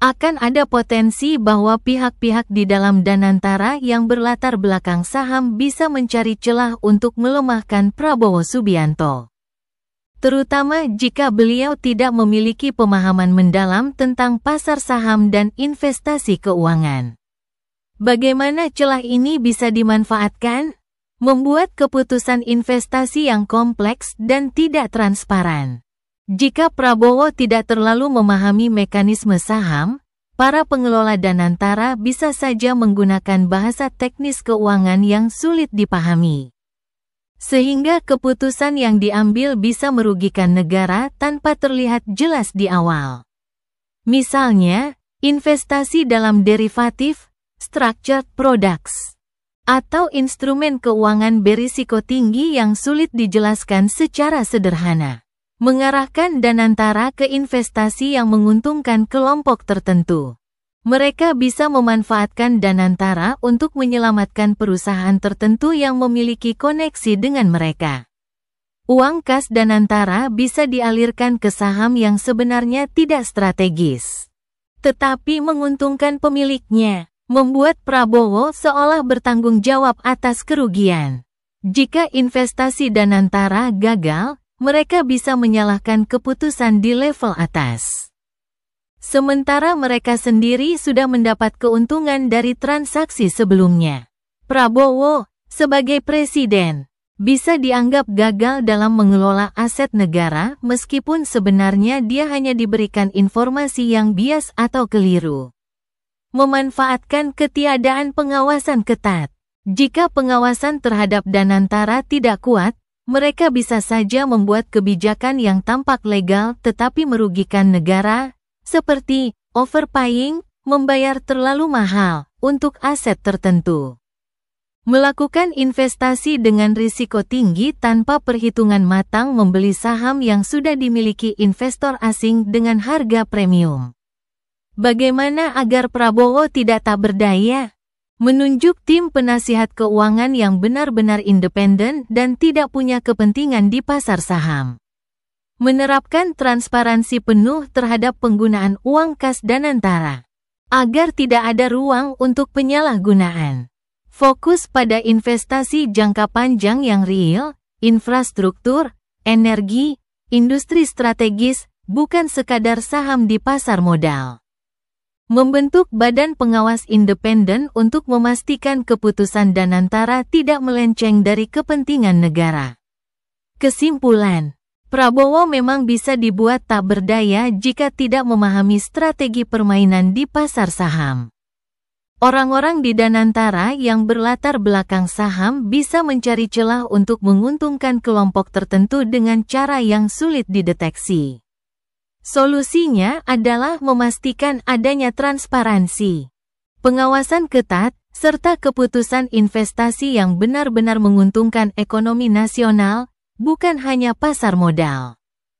Akan ada potensi bahwa pihak-pihak di dalam Danantara yang berlatar belakang saham bisa mencari celah untuk melemahkan Prabowo Subianto. Terutama jika beliau tidak memiliki pemahaman mendalam tentang pasar saham dan investasi keuangan. Bagaimana celah ini bisa dimanfaatkan? Membuat keputusan investasi yang kompleks dan tidak transparan. Jika Prabowo tidak terlalu memahami mekanisme saham, para pengelola Danantara bisa saja menggunakan bahasa teknis keuangan yang sulit dipahami. Sehingga keputusan yang diambil bisa merugikan negara tanpa terlihat jelas di awal. Misalnya, investasi dalam derivatif, structured products, atau instrumen keuangan berisiko tinggi yang sulit dijelaskan secara sederhana. Mengarahkan Danantara ke investasi yang menguntungkan kelompok tertentu. Mereka bisa memanfaatkan Danantara untuk menyelamatkan perusahaan tertentu yang memiliki koneksi dengan mereka. Uang kas Danantara bisa dialirkan ke saham yang sebenarnya tidak strategis, tetapi menguntungkan pemiliknya, membuat Prabowo seolah bertanggung jawab atas kerugian. Jika investasi Danantara gagal, mereka bisa menyalahkan keputusan di level atas. Sementara mereka sendiri sudah mendapat keuntungan dari transaksi sebelumnya. Prabowo, sebagai presiden, bisa dianggap gagal dalam mengelola aset negara meskipun sebenarnya dia hanya diberikan informasi yang bias atau keliru. Memanfaatkan ketiadaan pengawasan ketat. Jika pengawasan terhadap Danantara tidak kuat, mereka bisa saja membuat kebijakan yang tampak legal tetapi merugikan negara, seperti overpaying, membayar terlalu mahal untuk aset tertentu. Melakukan investasi dengan risiko tinggi tanpa perhitungan matang, membeli saham yang sudah dimiliki investor asing dengan harga premium. Bagaimana agar Prabowo tidak tak berdaya? Menunjuk tim penasihat keuangan yang benar-benar independen dan tidak punya kepentingan di pasar saham. Menerapkan transparansi penuh terhadap penggunaan uang kas Danantara, agar tidak ada ruang untuk penyalahgunaan. Fokus pada investasi jangka panjang yang real, infrastruktur, energi, industri strategis, bukan sekadar saham di pasar modal. Membentuk badan pengawas independen untuk memastikan keputusan Danantara tidak melenceng dari kepentingan negara. Kesimpulan, Prabowo memang bisa dibuat tak berdaya jika tidak memahami strategi permainan di pasar saham. Orang-orang di Danantara yang berlatar belakang saham bisa mencari celah untuk menguntungkan kelompok tertentu dengan cara yang sulit dideteksi. Solusinya adalah memastikan adanya transparansi, pengawasan ketat, serta keputusan investasi yang benar-benar menguntungkan ekonomi nasional, bukan hanya pasar modal.